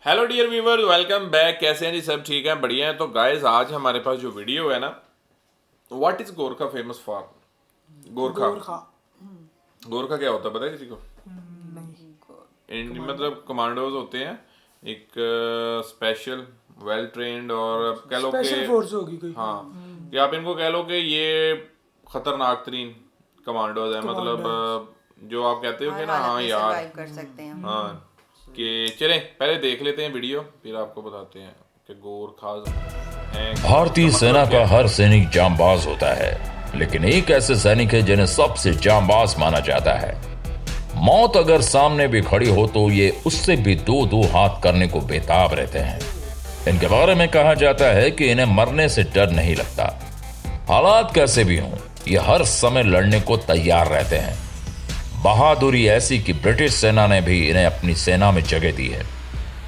Hello dear viewer, welcome back. कैसे हैं जी? सब ठीक हैं, बढ़िया हैं। तो गाइस, आज हमारे पास जो वीडियो है ना, what is Gorkha famous for. Gorkha Gorkha. Gorkha क्या होता है पता है किसी को? नहीं। मतलब कमांडोज होते हैं, एक स्पेशल वेल ट्रेंड, और आप कह लो कि स्पेशल फोर्स होगी कोई। हाँ, कि आप इनको कह लो कि ये खतरनाक तरीन कमांडोज है। मतलब जो आप कहते हो कि ना, हाँ यार, सरवाइव कर सकते हैं। हाँ। कि चलें पहले देख लेते हैं वीडियो, फिर आपको बताते हैं कि गोरखाज हैं। भारतीय मतलब सेना क्या का है? हर सैनिक जांबाज होता है, लेकिन एक ऐसे सैनिक है जिन्हें सबसे जांबाज माना जाता है। मौत अगर सामने भी खड़ी हो तो ये उससे भी दो दो हाथ करने को बेताब रहते हैं। इनके बारे में कहा जाता है कि इन्हें मरने से डर नहीं लगता। हालात कैसे भी हों, ये हर समय लड़ने को तैयार रहते हैं। बहादुरी ऐसी कि ब्रिटिश सेना ने भी इन्हें अपनी सेना में जगह दी है।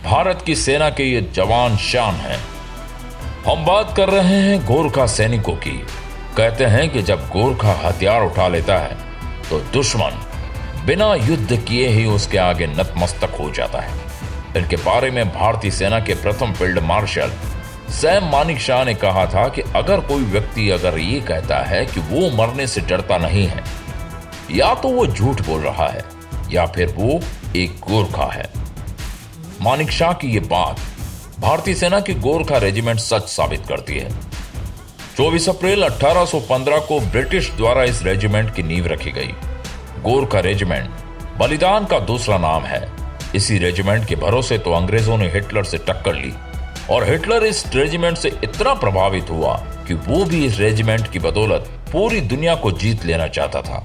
भारत की सेना के ये जवान शान हैं। हम बात कर रहे हैं गोरखा सैनिकों की। कहते हैं कि जब गोरखा हथियार उठा लेता है तो दुश्मन बिना युद्ध किए ही उसके आगे नतमस्तक हो जाता है। इनके बारे में भारतीय सेना के प्रथम फील्ड मार्शल सैम मानेकशॉ ने कहा था कि अगर कोई व्यक्ति अगर ये कहता है कि वो मरने से डरता नहीं है, या तो वो झूठ बोल रहा है या फिर वो एक गोरखा है। मानेकशॉ की ये बात भारतीय सेना की गोरखा रेजिमेंट सच साबित करती है। 24 अप्रैल 1815 को ब्रिटिश द्वारा इस रेजिमेंट की नींव रखी गई। गोरखा रेजिमेंट बलिदान का दूसरा नाम है। इसी रेजिमेंट के भरोसे तो अंग्रेजों ने हिटलर से टक्कर ली, और हिटलर इस रेजिमेंट से इतना प्रभावित हुआ कि वो भी इस रेजिमेंट की बदौलत पूरी दुनिया को जीत लेना चाहता था।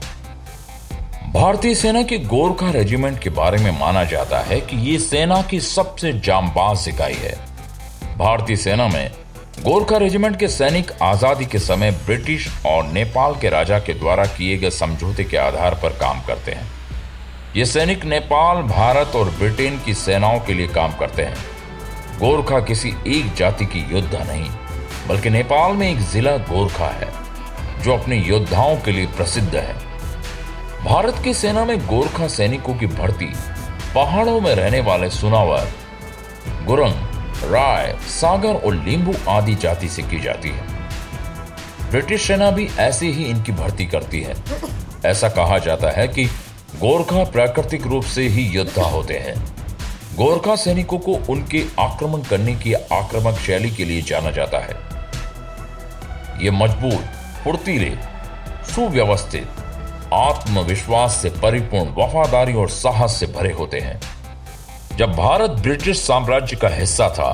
भारतीय सेना की गोरखा रेजिमेंट के बारे में माना जाता है कि ये सेना की सबसे जांबाज इकाई है। भारतीय सेना में गोरखा रेजिमेंट के सैनिक आजादी के समय ब्रिटिश और नेपाल के राजा के द्वारा किए गए समझौते के आधार पर काम करते हैं। ये सैनिक नेपाल, भारत और ब्रिटेन की सेनाओं के लिए काम करते हैं। गोरखा किसी एक जाति की योद्धा नहीं, बल्कि नेपाल में एक जिला गोरखा है जो अपने योद्धाओं के लिए प्रसिद्ध है। भारत की सेना में गोरखा सैनिकों की भर्ती पहाड़ों में रहने वाले सुनावर, गुरंग, राय, सागर और लींबू आदि जाति से की जाती है। ब्रिटिश सेना भी ऐसे ही इनकी भर्ती करती है। ऐसा कहा जाता है कि गोरखा प्राकृतिक रूप से ही योद्धा होते हैं। गोरखा सैनिकों को उनके आक्रमण करने की आक्रामक शैली के लिए जाना जाता है। ये मजबूत, फुर्तीले, सुव्यवस्थित, आत्मविश्वास से परिपूर्ण, वफादारी और साहस से भरे होते हैं। जब भारत ब्रिटिश साम्राज्य का हिस्सा था,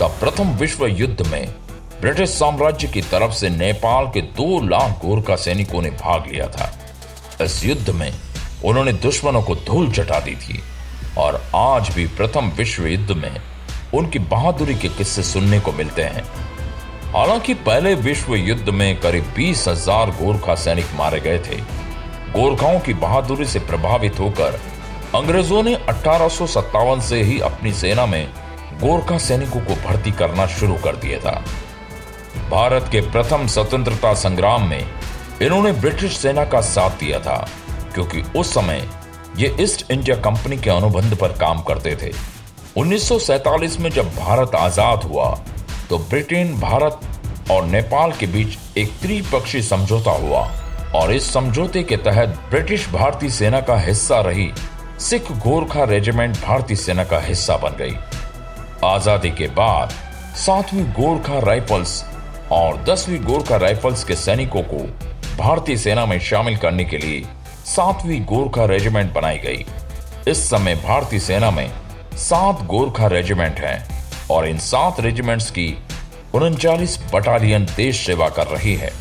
तब प्रथम विश्व युद्ध में ब्रिटिश साम्राज्य की तरफ से नेपाल के 2 लाख गोरखा सैनिकों ने भाग लिया था। इस युद्ध में उन्होंने दुश्मनों को धूल चटा दी थी, और आज भी प्रथम विश्व युद्ध में उनकी बहादुरी के किस्से सुनने को मिलते हैं। हालांकि पहले विश्व युद्ध में करीब 20,000 गोरखा सैनिक मारे गए थे। गोरखाओं की बहादुरी से प्रभावित होकर अंग्रेजों ने 1857 से ही अपनी सेना में गोरखा सैनिकों को भर्ती करना शुरू कर दिया था। भारत के प्रथम स्वतंत्रता संग्राम में इन्होंने ब्रिटिश सेना का साथ दिया था, क्योंकि उस समय ये ईस्ट इंडिया कंपनी के अनुबंध पर काम करते थे। 1947 में जब भारत आजाद हुआ तो ब्रिटेन, भारत और नेपाल के बीच एक त्रिपक्षीय समझौता हुआ, और इस समझौते के तहत ब्रिटिश भारतीय सेना का हिस्सा रही सिख गोरखा रेजिमेंट भारतीय सेना का हिस्सा बन गई। आजादी के बाद 7वीं गोरखा राइफल्स और 10वीं गोरखा राइफल्स के सैनिकों को भारतीय सेना में शामिल करने के लिए 7वीं गोरखा रेजिमेंट बनाई गई। इस समय भारतीय सेना में 7 गोरखा रेजिमेंट हैं, और इन 7 रेजिमेंट्स की 39 बटालियन देश सेवा कर रही है।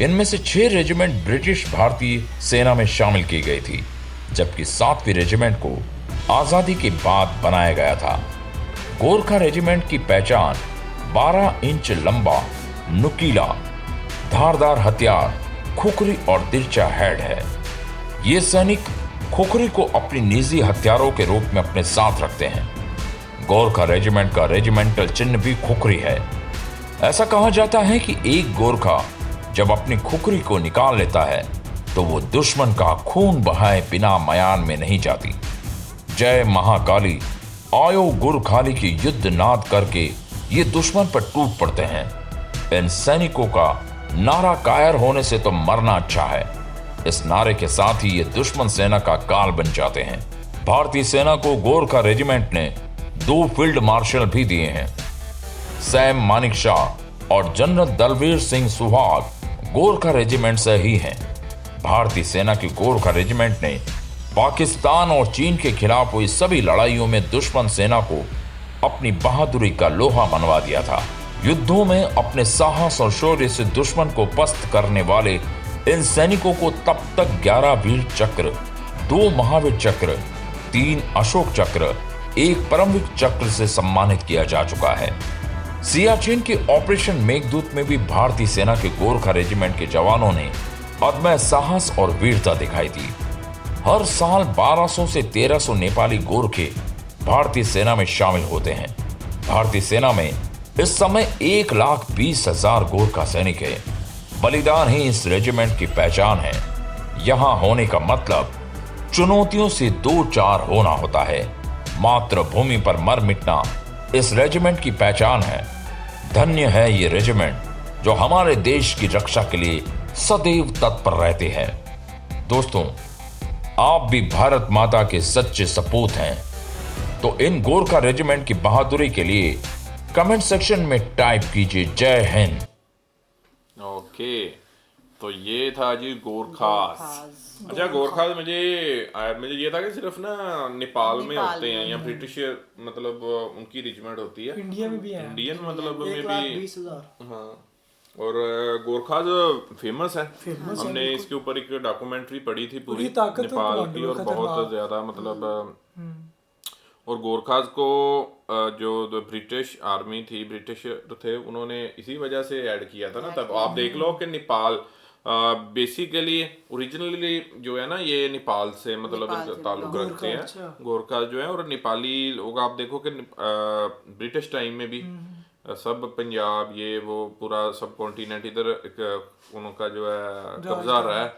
इनमें से 6 रेजिमेंट ब्रिटिश भारतीय सेना में शामिल की गई थी, जबकि 7वीं रेजिमेंट को आजादी के बाद बनाया गया था। गोरखा रेजिमेंट की पहचान 12 इंच लंबा, नुकीला, धारदार हथियार, खुखरी और तिरछा हेड है। ये सैनिक खुखरी को अपनी निजी हथियारों के रूप में अपने साथ रखते हैं। गोरखा रेजिमेंट का रेजिमेंटल चिन्ह भी खुखरी है। ऐसा कहा जाता है कि एक गोरखा जब अपनी खुखरी को निकाल लेता है तो वो दुश्मन का खून बहाए बिना मयान में नहीं जाती। जय महाकाली, आयो गुर खाली की युद्ध नाद करके ये दुश्मन पर टूट पड़ते हैं। इन सैनिकों का नारा कायर होने से तो मरना अच्छा है, इस नारे के साथ ही ये दुश्मन सेना का काल बन जाते हैं। भारतीय सेना को गोरखा रेजिमेंट ने 2 फील्ड मार्शल भी दिए हैं। सैम मानिकशाह और जनरल दलवीर सिंह सुहाग गोरखा रेजिमेंट से ही हैं। भारतीय सेना की गोरखा रेजिमेंट ने पाकिस्तान और चीन के खिलाफ हुई सभी लड़ाइयों में दुश्मन सेना को अपनी बहादुरी का लोहा मनवा दिया था। युद्धों में अपने साहस और शौर्य से दुश्मन को पस्त करने वाले इन सैनिकों को तब तक 11 वीर चक्र, 2 महावीर चक्र, 3 अशोक चक्र, 1 परमवीर चक्र से सम्मानित किया जा चुका है। सियाचिन के ऑपरेशन मेघदूत में भी भारतीय सेना के गोरखा रेजिमेंट के जवानों ने अदम्य साहस और वीरता दिखाई दी। हर साल 1200 से 1300 नेपाली गोरखे भारतीय सेना में शामिल होते हैं। भारतीय सेना में इस समय 1,20,000 गोरखा सैनिक है। बलिदान ही इस रेजिमेंट की पहचान है। यहां होने का मतलब चुनौतियों से 2-4 होना होता है। मातृभूमि पर मर मिटना इस रेजिमेंट की पहचान है। धन्य है ये रेजिमेंट जो हमारे देश की रक्षा के लिए सदैव तत्पर रहते हैं। दोस्तों, आप भी भारत माता के सच्चे सपूत हैं, तो इन गोरखा रेजिमेंट की बहादुरी के लिए कमेंट सेक्शन में टाइप कीजिए जय हिंद। ओके, तो ये था जी गोरखास। अच्छा, गोरखास मुझे ये था कि सिर्फ ना नेपाल में होते हैं या ब्रिटिश मतलब उनकी रेजिमेंट होती है। इंडिया में भी है, इंडियन मतलब में भी 1,20,000। हाँ, और गोरखास फेमस है। हमने इसके ऊपर एक डॉक्यूमेंट्री पढ़ी थी पूरी नेपाल की, और बहुत ज्यादा मतलब और गोरखास को जो ब्रिटिश आर्मी थी, ब्रिटिश थे, उन्होंने इसी वजह से ऐड किया था ना। तब आप देख लो कि नेपाल बेसिकली ओरिजिनली जो है ना ये नेपाल से मतलब ताल्लुक रखते हैं गोरखा जो है। और नेपाली लोग आप देखो कि ब्रिटिश टाइम में भी सब पंजाब ये वो पूरा सब कॉन्टिनेंट इधर उनका जो है कब्जा रहा है,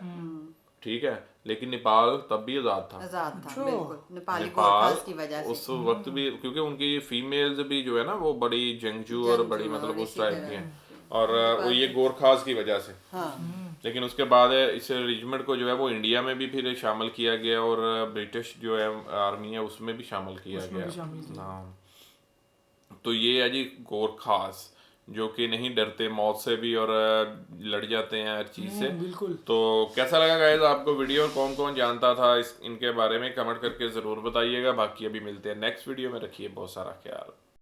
ठीक है। लेकिन नेपाल तब भी आजाद था बिल्कुल, नेपाली नेपाल गोरखास की वजह से। उस वक्त भी, क्योंकि उनकी फीमेल्स भी जो है ना वो बड़ी जंगजू और बड़ी मतलब उस टाइप की हैं, और वो ये गोरखास की वजह से। लेकिन उसके बाद इस रेजिमेंट को जो है वो इंडिया में भी फिर शामिल किया गया, और ब्रिटिश जो है आर्मी है उसमें भी शामिल किया गया। हाँ, तो ये है जी गोरखास, जो कि नहीं डरते मौत से भी और लड़ जाते हैं हर चीज से। बिल्कुल। तो कैसा लगा गाइस आपको वीडियो, और कौन कौन जानता था इनके बारे में कमेंट करके जरूर बताइएगा। बाकी अभी मिलते हैं नेक्स्ट वीडियो में। रखिए बहुत सारा ख्याल।